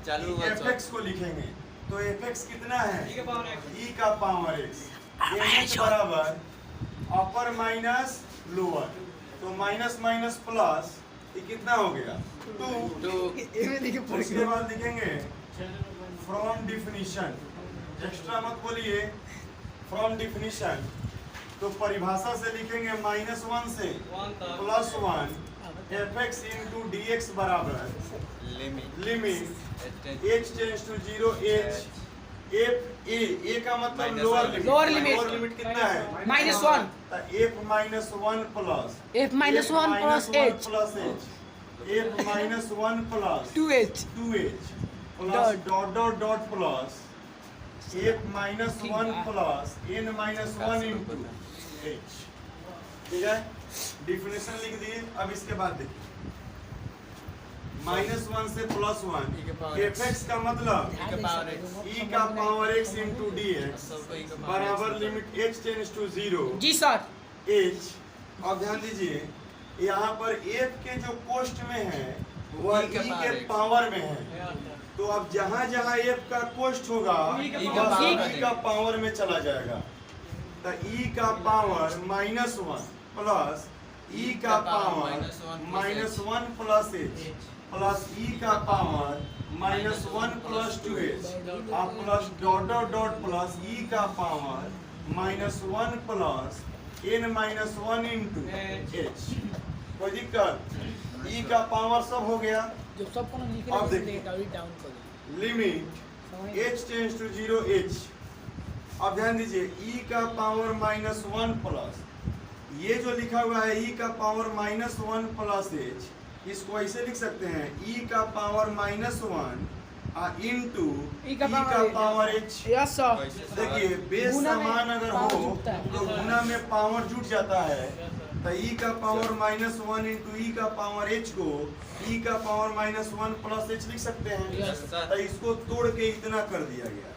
F x को लिखेंगे तो एफ एक्स कितना है ई का पावर एक्स बराबर अपर माइनस लोअर, तो माइनस माइनस प्लस ये कितना हो गया 2। उसके बाद लिखेंगे फ्रॉम डिफिनीशन, एक्स्ट्रा मत बोलिए, फ्रॉम डिफिनीशन तो परिभाषा से लिखेंगे -1 से +1 f x into d x बराबर limit h tends to 0 h f a का मतलब लोअर लिमिट कितना है -1 f -1 plus f -1 plus h plus h f -1 plus 2h plus dot dot dot plus f -1 प्लस n -1 इंटू h। ठीक है, definition लिख दिए। अब इसके बाद देखिए -1 से +1 एफ एक्स का मतलब e का power x into d x बराबर लिमिट h टेंस टू 0 जी सर h। अब ध्यान दीजिए यहाँ पर f के जो कोष्ठ में है वह e के पावर में है, तो अब जहाँ जहाँ f का कोष्ठ होगा वह e का पावर में चला जाएगा। तो e का पावर -1 प्लस e का power -1 plus h plus e का पावर -1 प्लस 2h और plus dot dot dot plus e का पावर -1 प्लस n -1 इंटू h। कोई दिक्कत? e का पावर सब हो गया। जो सबको ना लिख अब रहे देखिए। हैं डाउन कर दो limit h tends to 0 h। अब ध्यान दीजिए e का पावर -1 प्लस ये जो लिखा हुआ है e का पावर -1 प्लस h, इसको ऐसे लिख सकते हैं e का पावर -1 इंटू e का पावर h। यस सर देखिए बेस समान अगर हो तो गुना में पावर जुट जाता है, तो e का पावर -1 इंटू e का पावर h को e का पावर -1 प्लस h लिख सकते हैं। तो इसको तोड़ के इतना कर दिया गया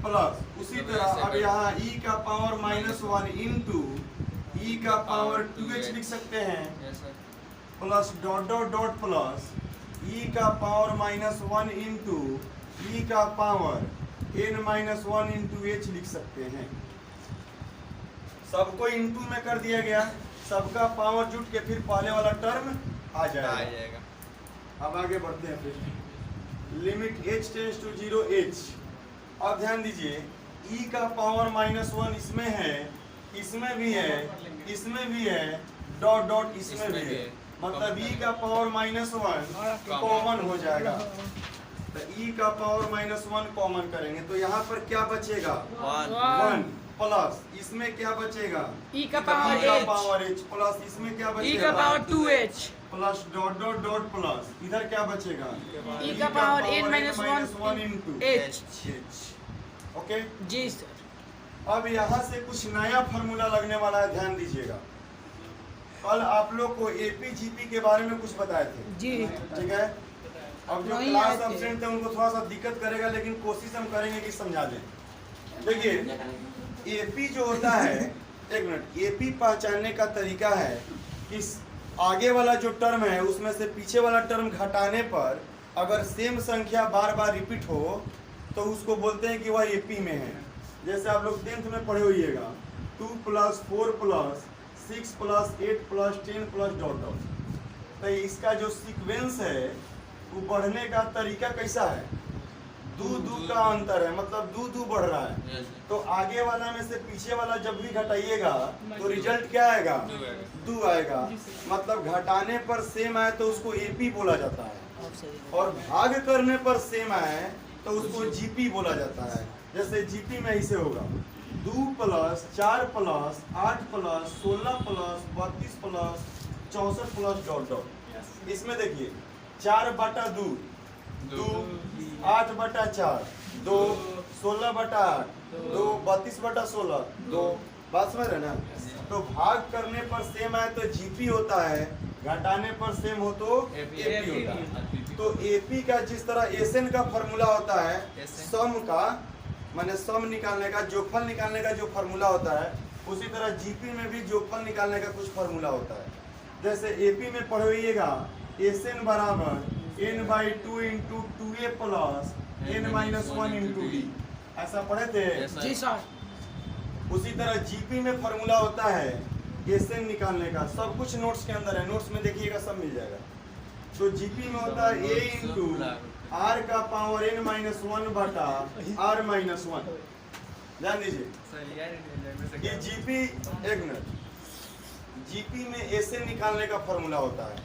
प्लस। उसी तरह अब यहाँ e का पावर -1 इंटू e का पावर 2h लिख सकते हैं plus dot dot dot plus e का पावर -1 इंटू e का पावर n -1 इंटू h लिख सकते हैं। सबको इंटू में कर दिया गया, सबका पावर जुट के फिर पहले वाला टर्म आ जाएगा। अब आगे बढ़ते हैं फिर limit h tends to 0 h। अब ध्यान दीजिए e का पावर -1 इसमें है, इसमें भी है, इसमें भी है, डॉट डॉट इसमें भी है, मतलब e का पावर -1 कॉमन हो जाएगा। तो e का पावर -1 कॉमन करेंगे तो यहाँ पर क्या बचेगा 1 प्लस इसमें क्या बचेगा e का पावर h प्लस इसमें क्या e बचेगा का power 2h plus dot dot dot plus इधर क्या बचेगा e का power n-1 into h। Okay जी सर। अब यहाँ से कुछ नया फार्मूला लगने वाला है, ध्यान दीजिएगा। कल आप लोग को एपीजीपी के बारे में कुछ बताए थे जी ठीक है। अब जो क्लास एब्सेंट थे उनको थोड़ा सा दिक्कत करेगा, लेकिन कोशिश हम करेंगे कि समझा दें। देखिए एपी जो होता है, एक मिनट, एपी पहचानने का तरीका है कि आगे वाला जो टर्म है उसमें से पीछे वाला टर्म घटाने पर अगर सेम संख्या बार बार रिपीट हो तो उसको बोलते हैं कि वह एपी में है। जैसे आप लोग 10th में पढ़े होइएगा 2 + 4 + 6 + 8 + 10 + डॉट डॉट। तो इसका जो सीक्वेंस है वो बढ़ने का तरीका कैसा है, 2 का अंतर है, मतलब 2 बढ़ रहा है। तो आगे वाला में से पीछे वाला जब भी घटाइएगा तो रिजल्ट क्या आएगा 2 आएगा। मतलब घटाने पर सेम आए तो उसको एपी बोला जाता है, और भाग करने पर सेम आए तो उसको जीपी बोला जाता है। जैसे जीपी में ऐसे होगा 2 + 4 + 8 + 16 + 32 + 64 + डॉट डॉट। इसमें देखिए 4/2 2, 8/4 2, 16/8 2, 32/16 2। बात समझ रहे ना। तो भाग करने पर सेम आए तो जीपी होता है, घटाने पर सेम हो तो एपी होता है। तो एपी का जिस तरह एसएन का फॉर्मूला होता है सम का, माने सम निकालने का, जोगफल निकालने का जो फॉर्मूला होता है, उसी तरह जीपी में भी जोगफल निकालने का कुछ फॉर्मूला होता है। जैसे एपी में पढ़िएगा एसएन बराबर n by 2 into 2a plus n minus 1 into d। ऐसा पढ़े थे? जी सर। उसी तरह जीपी में फॉर्मूला होता है एसएन निकालने का, सब कुछ नोट्स के अंदर है, नोट्स में देखिएगा सब मिल जाएगा। तो जीपी में होता है a इंटू आर का पावर n माइनस 1 बटा r माइनस 1। ध्यान दीजिए ये जीपी, एक मिनट, जीपी में एसएन निकालने का फॉर्मूला होता है।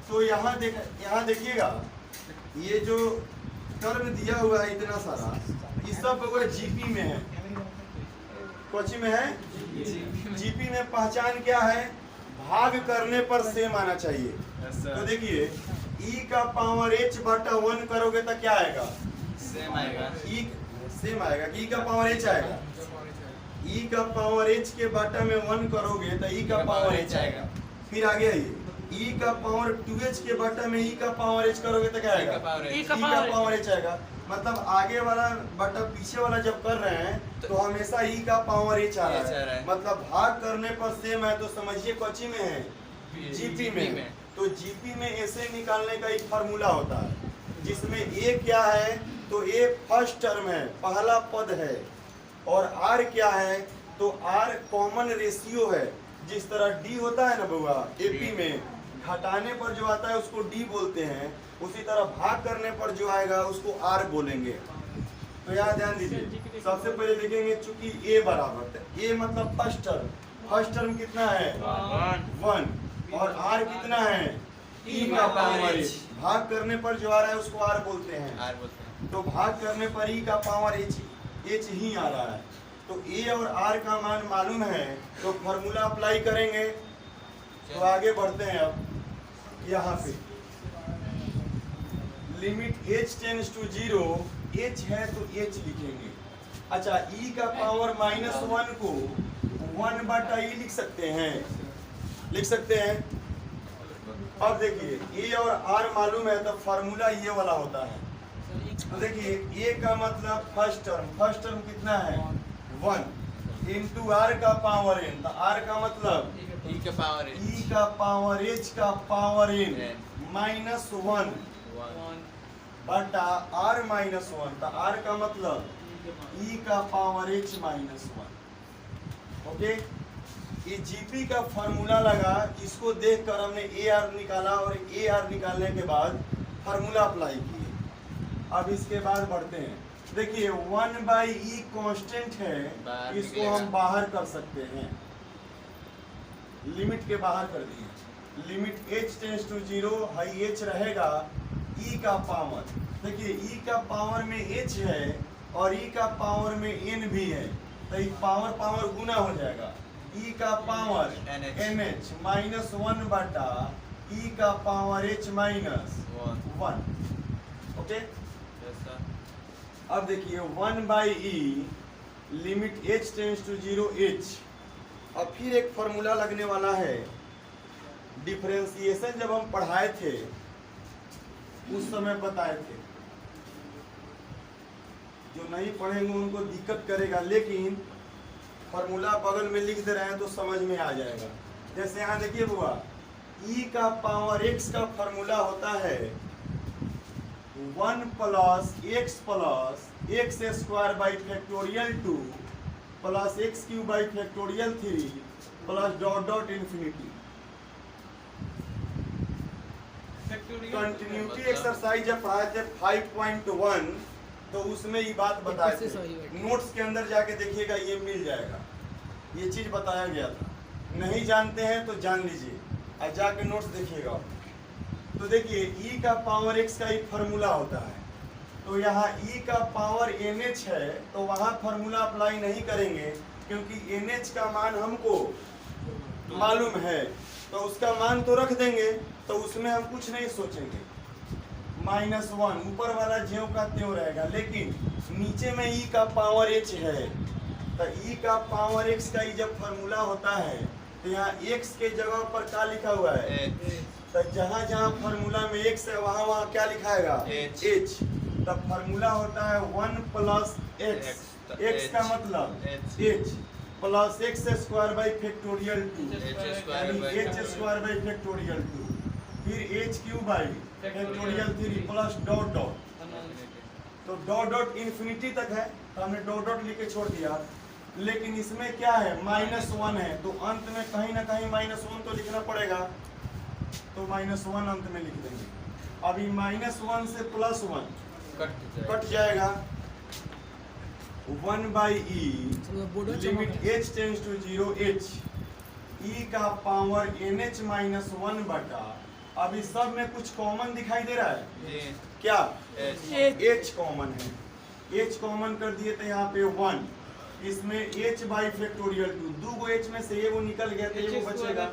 तो यहाँ देखिएगा ये जो टर्म दिया हुआ है इतना सारा, ये सब वो जीपी में है। कौची में है? जीपी में पहचान क्या है? भाग करने पर सेम आना चाहिए। तो देखिए e का पावर h बटा 1 करोगे तो क्या आएगा? सेम आएगा। e सेम आएगा, e का पावर h आएगा। e का पावर h के बटा में 1 करोगे तो e का पावर h आएगा। फिर आगे आइए, e का पावर 2h के बटा में e का पावर h करोगे तो क्या आएगा? E e का पावर h आएगा। मतलब आगे वाला बटा पीछे वाला जब कर रहे हैं तो हमेशा e का पावर h आ रहा है। मतलब भाग करने पर सेम है, तो समझिए कौची में है? जीपी में। तो जीपी में ऐसे निकालने का एक फार्मूला होता है जिसमें a क्या है? तो a फर्स्ट टर्म है, पहला पद है, और r क्या है? तो r कॉमन रेशियो है। जिस तरह d होता है ना बउआ एपी में, घटाने पर जो आता है उसको d बोलते हैं, उसी तरह भाग करने पर जो आएगा उसको r बोलेंगे। तो यहाँ ध्यान दीजिए, सबसे पहले देखेंगे चूंकि a बराबर है, a मतलब फर्स्ट टर्म कितना है? 1, और r कितना है? e का पावर h। भाग करने पर जो आ रहा है उसको r बोलते हैं। तो भाग करने पर e का पावर h ही आ रहा है। तो a और r का मान मालूम है, तो फॉर्मूला अप्लाई करेंगे। तो आगे बढ़ते हैं अब यहाँ पे, limit h tends to 0, h है तो h लिखेंगे। अच्छा, e का पावर माइनस 1 को 1 बटा e लिख सकते हैं। अब देखिए a और r मालूम है तो फार्मूला ये वाला होता है। तो देखिए a का मतलब फर्स्ट टर्म कितना है? 1 इंटू r का पावर n, तो r का मतलब e का पावर h का पावर n माइनस 1 बटा r माइनस 1, तो r का मतलब e का पावर h माइनस 1। ओके, ये जीपी का फॉर्मूला लगा, इसको देखकर हमने AR निकाला और AR निकालने के बाद फार्मूला अप्लाई किए। अब इसके बाद बढ़ते हैं। देखिए 1 बाई ई कांस्टेंट है, इसको हम बाहर कर सकते हैं, लिमिट के बाहर कर दिए। लिमिट h टेंड्स टू 0, हाई h रहेगा e का पावर। देखिए e का पावर में h है और e का पावर में n भी है, तो ये पावर गुना हो जाएगा। e का पावर nh माइनस 1 बटा e का पावर h माइनस 1। ओके, अब देखिए 1 by e limit h tends to 0 h। अब फिर एक फॉर्मूला लगने वाला है, डिफरेंशिएशन जब हम पढ़ाए थे उस समय बताए थे। जो नहीं पढ़ेंगे उनको दिक्कत करेगा, लेकिन फॉर्मूला बगल में लिख दे रहे हैं तो समझ में आ जाएगा। जैसे यहाँ देखिए बुआ, e का पावर x का फॉर्मूला होता है 1 plus x square by factorial 2 plus x cube by factorial 3 plus dot dot infinity. Continuity exercise जब पढ़ाए थे 5.1, तो उसमें ये बात बताए थे। नोट्स के अंदर जाके देखिएगा, ये मिल जाएगा, ये चीज बताया गया था। नहीं जानते हैं तो जान लीजिए और जाके नोट्स देखिएगा। तो देखिए e का पावर x का एक फार्मूला होता है, तो यहाँ e का पावर nh है, तो वहाँ फार्मूला अप्लाई नहीं करेंगे क्योंकि nh का मान हमको मालूम है, तो उसका मान तो रख देंगे, तो उसमें हम कुछ नहीं सोचेंगे। -1 ऊपर वाला ज्यों का त्यों रहेगा, लेकिन नीचे में e का पावर h है, तो e का पावर x का जब फॉर्मूला होता है तो यहाँ x के जगह पर क्या लिखा हुआ है? तो जहाँ जहाँ फॉर्मूला में x है वहाँ वहाँ क्या लिखाएगा? h। तब फॉर्मूला होता है 1 प्लस x, x का मतलब h plus x square by factorial 2, h square by factorial 2। फिर H Q by factorial 3 plus dot dot, तो डॉट डॉट इन्फिनिटी तक है तो हमने डॉट डॉट लिख के छोड़ दिया। लेकिन इसमें क्या है, -1 है, तो अंत में कहीं ना कहीं -1 तो लिखना पड़ेगा, तो -1 अंत में लिख देंगे। अभी -1 से +1 कट जाएगा, 1/e limit h tends to 0 h e का पावर nh-1 बटा, अभी सब में कुछ कॉमन दिखाई दे रहा है क्या, h कॉमन है, h कॉमन कर दिए तो यहाँ पे 1, इसमें h by factorial 2, 2 go h में से एगो निकल गया तो एगो बचेगा,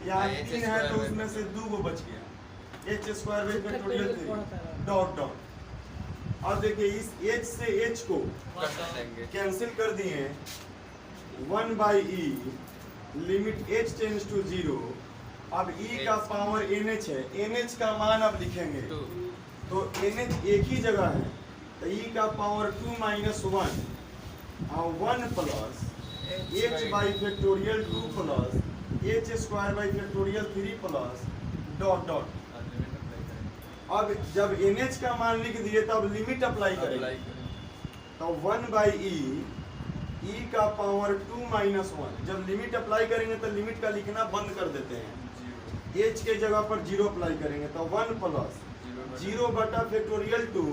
यहाँ 3 है तो उसमें से 2 गो बच गया, h square by factorial 3 dot dot. अब देखिए इस h से h को कैंसिल कर दिए, 1/e limit h tends to 0, अब e का पावर nh है, nh का मान अब लिखेंगे तो nh एक ही जगह है, तो e का पावर 2 - 1 और 1 plus h by factorial 2 plus h square by factorial 3 plus dot dot. अब जब nh का मान लिख दिए तब लिमिट अप्लाई करेंगे, तो 1/e e का पावर 2 - 1, जब लिमिट अप्लाई करेंगे तो लिमिट का लिखना बंद कर देते हैं, h के जगह पर 0 अप्लाई करेंगे तो 1 प्लस 0 बटा फैक्टोरियल 2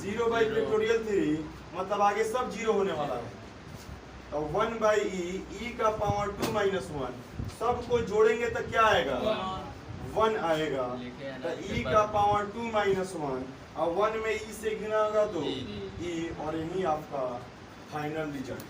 0 बाई फैक्टोरियल 3, मतलब आगे सब 0 होने वाला है, तो 1/e e का पावर 2 - 1, सबको जोड़ेंगे तो क्या आएगा, 1 आएगा, तो e का पावर 2 - 1 और 1 में e से गिना होगा तो e, और यही आपका फाइनल रिजल्ट।